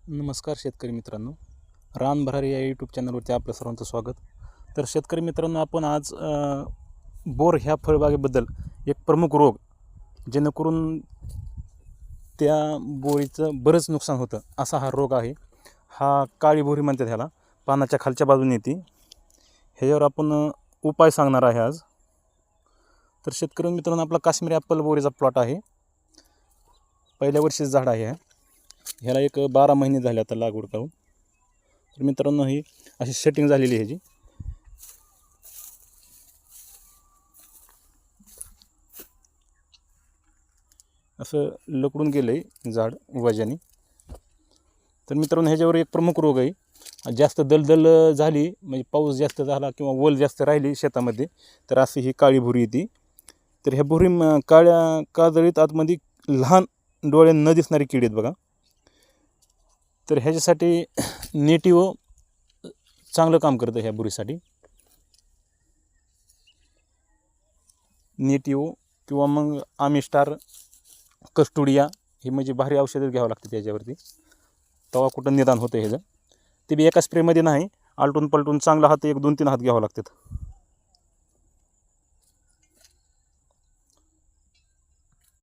नमस्कार शेतकरी मित्रांनो, रान भरारी या यूट्यूब चॅनलवरती आपलं सर्वांचं स्वागत. तर शेतकरी मित्रांनो, आपण आज बोर ह्या फळबागेबद्दल एक प्रमुख रोग, जेणेकरून त्या बोरीचं बरंच नुकसान होतं असा हा रोग आहे. हा काळी बोरी म्हणतात ह्याला, पानाच्या खालच्या बाजूने येते. ह्याच्यावर आपण उपाय सांगणार आहे आज. तर शेतकरी मित्रांनो, आपला काश्मीरी ॲपल बोरीचा प्लॉट आहे. पहिल्या वर्षीच झाड आहे. ह्याला एक 12 महिने झाले आता लागवड करून. तर मित्रांनो, ही अशी सेटिंग झालेली आहे ह्याची. असं लकडून गेलं आहे झाड वजाने. तर मित्रांनो, ह्याच्यावर एक प्रमुख रोग आहे. जास्त दलदल झाली, म्हणजे पाऊस जास्त झाला किंवा वल जास्त राहिली शेतामध्ये, तर अशी ही काळी भुरी येते. तर ह्या भुरी काळ्या काजळीत आतमध्ये लहान डोळे न दिसणारी किडी आहेत बघा. तर ह्याच्यासाठी नेटिव्ह चांगलं काम करतं. ह्या बुरीसाठी नेटिव्ह किंवा मग आमिस्टार, कस्टोडिया हे म्हणजे भारी औषधं घ्यावं लागते त्याच्यावरती. तेव्हा कुठं निदान होतं ह्याचं. ते बी एका स्प्रेमध्ये नाही, आलटून पलटून चांगला हात 1-2-3 हात घ्यावं लागतात.